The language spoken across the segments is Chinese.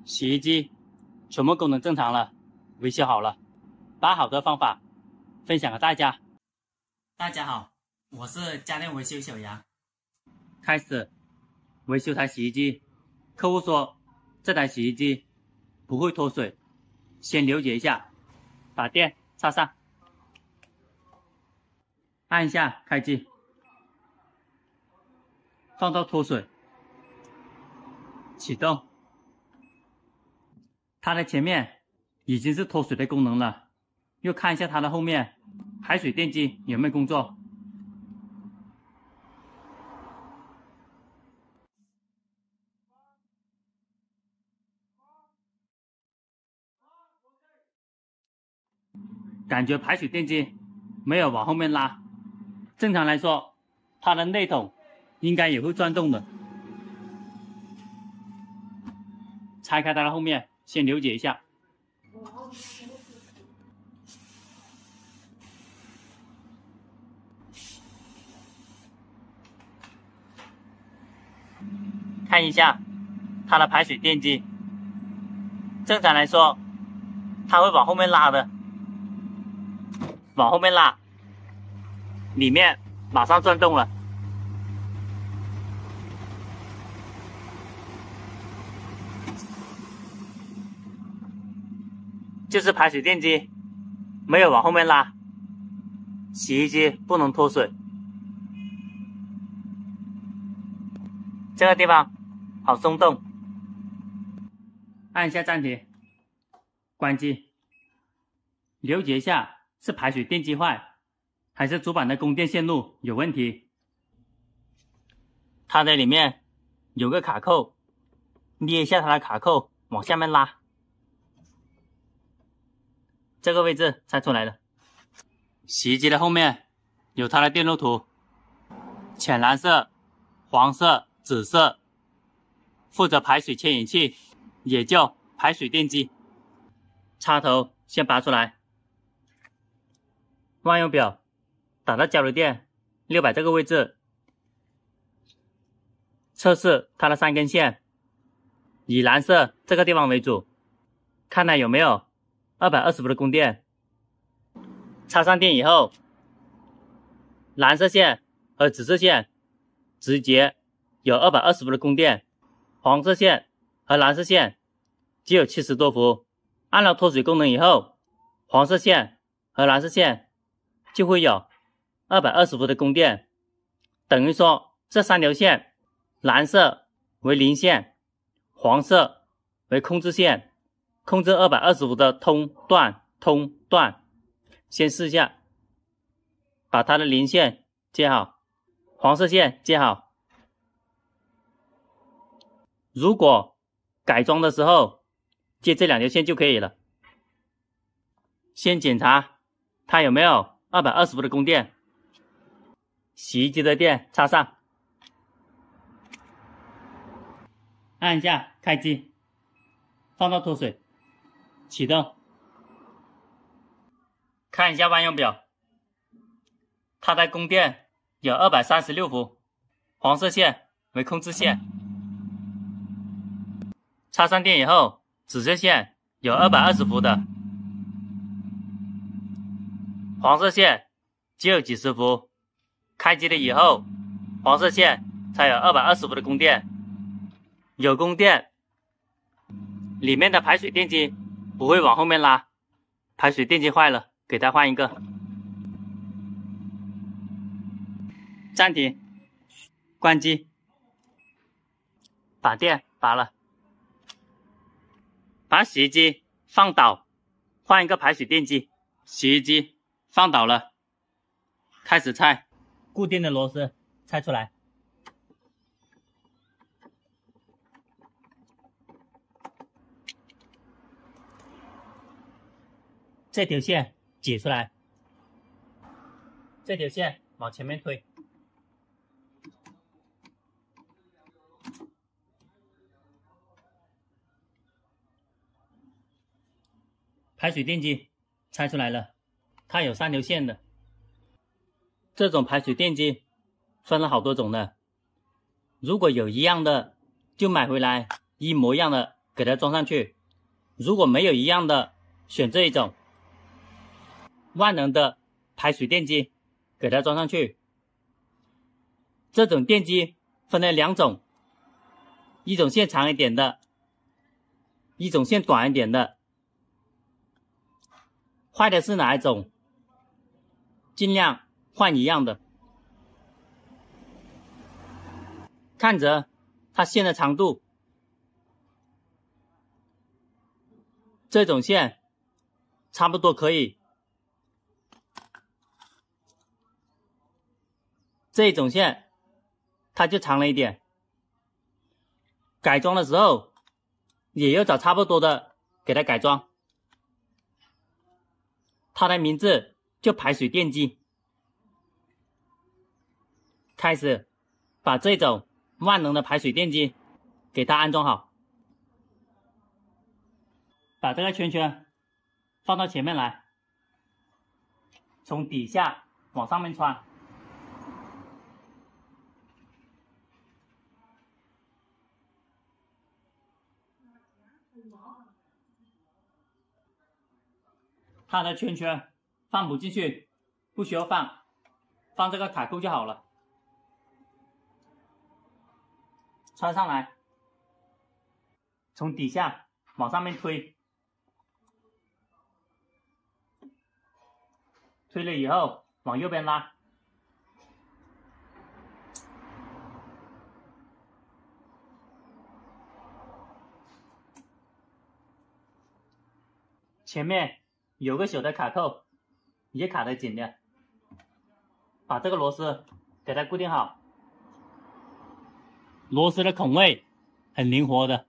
洗衣机全部功能正常了，维修好了，把好的方法分享给大家。大家好，我是家电维修小杨。开始维修台洗衣机，客户说这台洗衣机不会脱水，先了解一下，把电插上，按一下开机，放到脱水，启动。它的前面已经是脱水的功能了，又看一下它的后面排水电机有没有工作。感觉排水电机没有往后面拉，正常来说它的内筒应该也会转动的。拆开它的后面，先了解一下。看一下它的排水电机，正常来说它会往后面拉的，往后面拉，里面马上转动了。就是排水电机没有往后面拉，洗衣机不能脱水。这个地方好松动，按一下暂停，关机，了解一下是排水电机坏，还是主板的供电线路有问题。它的里面有个卡扣，捏一下它的卡扣，往下面拉。这个位置拆出来了。洗衣机的后面有它的电路图，浅蓝色、黄色、紫色，负责排水牵引器，也叫排水电机。插头先拔出来，万用表打到交流电600这个位置，测试它的3根线，以蓝色这个地方为主，看它有没有220伏的供电。插上电以后，蓝色线和紫色线直接有220伏的供电，黄色线和蓝色线只有70多伏。按了脱水功能以后，黄色线和蓝色线就会有220伏的供电，等于说这3条线，蓝色为零线，黄色为控制线，控制220伏的通断。先试一下，把它的零线接好，黄色线接好。如果改装的时候接这2条线就可以了。先检查它有没有220伏的供电。洗衣机的电插上，按一下开机，放到脱水，启动。看一下万用表，它的供电有236伏，黄色线为控制线。插上电以后，紫色线有220伏的，黄色线只有几十伏。开机了以后，黄色线才有220伏的供电。有供电，里面的排水电机不会往后面拉，排水电机坏了，给它换一个。暂停，关机，把电拔了，把洗衣机放倒，换一个排水电机。洗衣机放倒了，开始拆，固定的螺丝拆出来，这条线解出来，这条线往前面推，排水电机拆出来了，它有3条线的。这种排水电机分了好多种的，如果有一样的就买回来一模一样的给它装上去。如果没有一样的，选这一种万能的排水电机，给它装上去。这种电机分为两种，一种线长一点的，一种线短一点的。坏的是哪一种？尽量换一样的。看着它线的长度，这种线差不多可以，这种线它就长了一点。改装的时候也要找差不多的给它改装。它的名字就排水电机。开始把这种万能的排水电机给它安装好。把这个圈圈放到前面来，从底下往上面穿。它的圈圈放不进去，不需要放这个卡扣就好了。穿上来，从底下往上面推，推了以后往右边拉，前面有个小的卡扣，也卡得紧的，把这个螺丝给它固定好。螺丝的孔位很灵活的，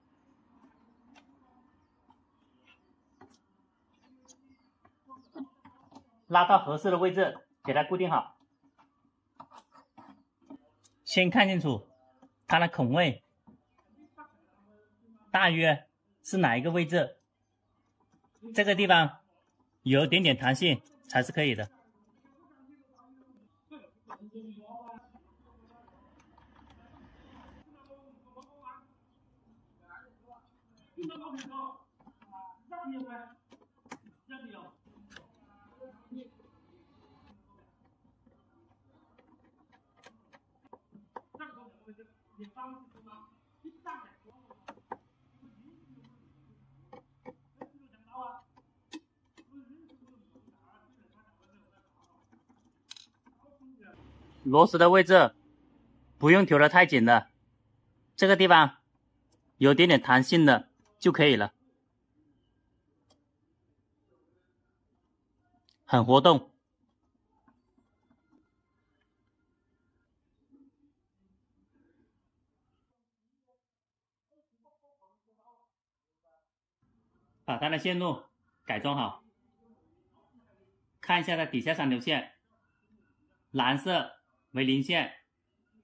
拉到合适的位置给它固定好。先看清楚它的孔位大约是哪一个位置，这个地方有一点点弹性才是可以的。螺丝的位置不用调得太紧了，这个地方有点点弹性的就可以了，很活动。把它的线路改装好，看一下它底下3条线，蓝色为零线，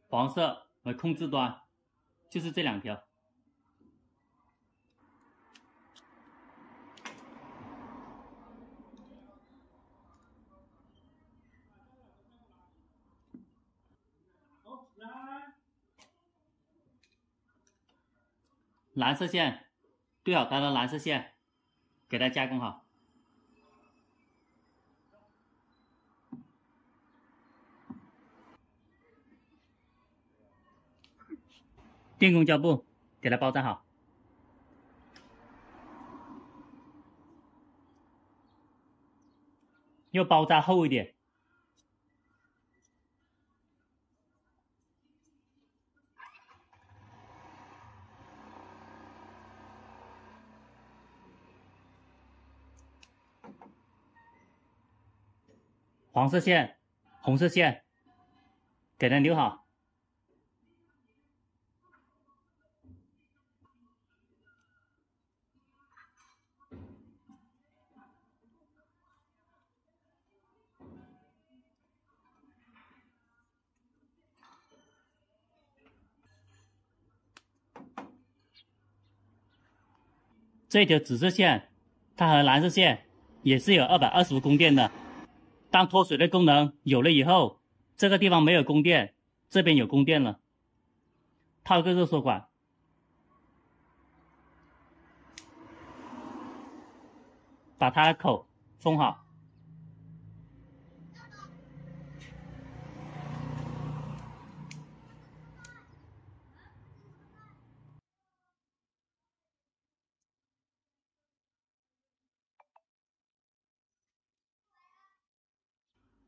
黄色为控制端，就是这2条。蓝色线对好它的蓝色线，给它加工好。电工胶布给它包扎好。要包扎厚一点。黄色线、红色线给它留好。这条紫色线，它和蓝色线也是有220伏供电的。当脱水的功能有了以后，这个地方没有供电，这边有供电了。套个热缩管，把它的口封好。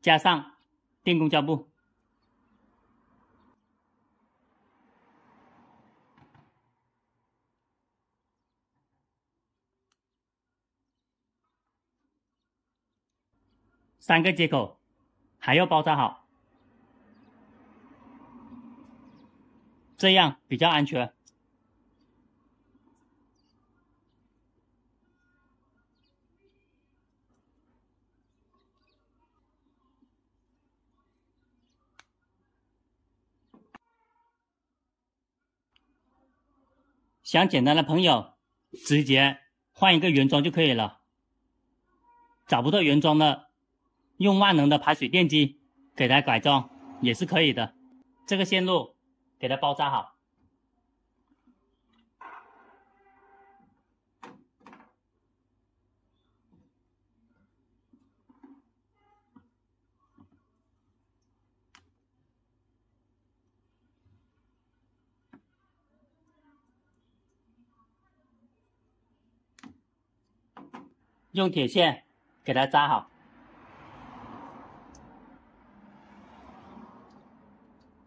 加上电工胶布。3个接口还要包扎好，这样比较安全。想简单的朋友，直接换一个原装就可以了。找不到原装的，用万能的排水电机给它改装也是可以的。这个线路给它包扎好。用铁线给它扎好，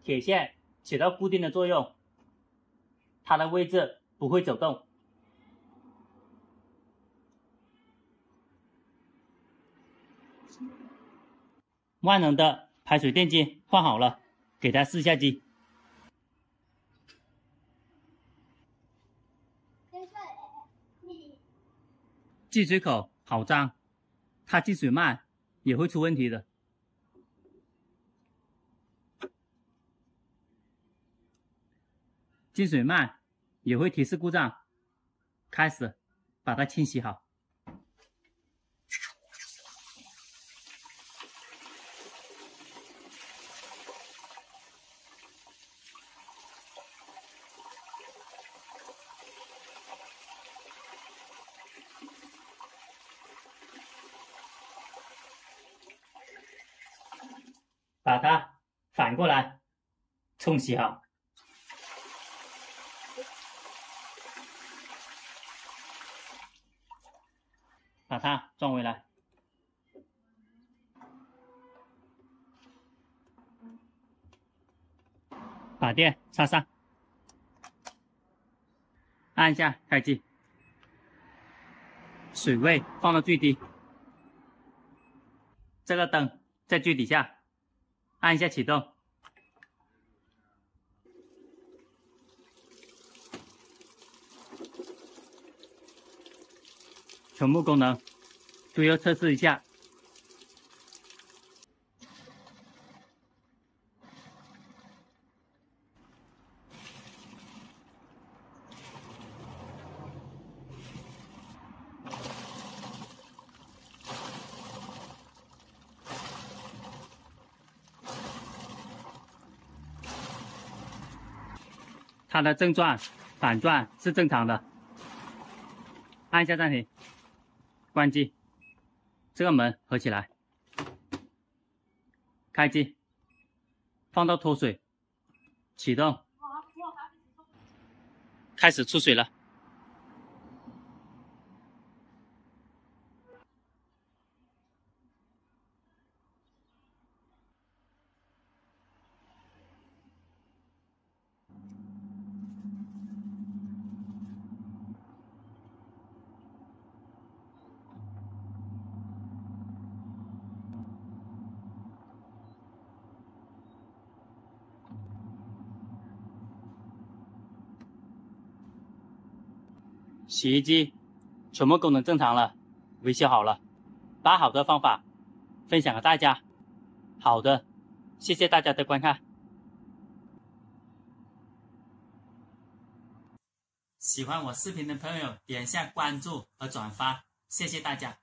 铁线起到固定的作用，它的位置不会走动。万能的排水电机换好了，给它试下机。进水口好脏，它进水慢也会出问题的。进水慢也会提示故障，开始把它清洗好。把它反过来冲洗好。把它装回来。把电插上，按下开机，水位放到最低。这个灯在最底下，按一下启动。全部功能都要测试一下。它的正转、反转是正常的。按一下暂停，关机，这个门合起来，开机，放到脱水，启动，开始出水了。洗衣机全部功能正常了，维修好了，把好的方法分享给大家。好的，谢谢大家的观看。喜欢我视频的朋友点一下关注和转发，谢谢大家。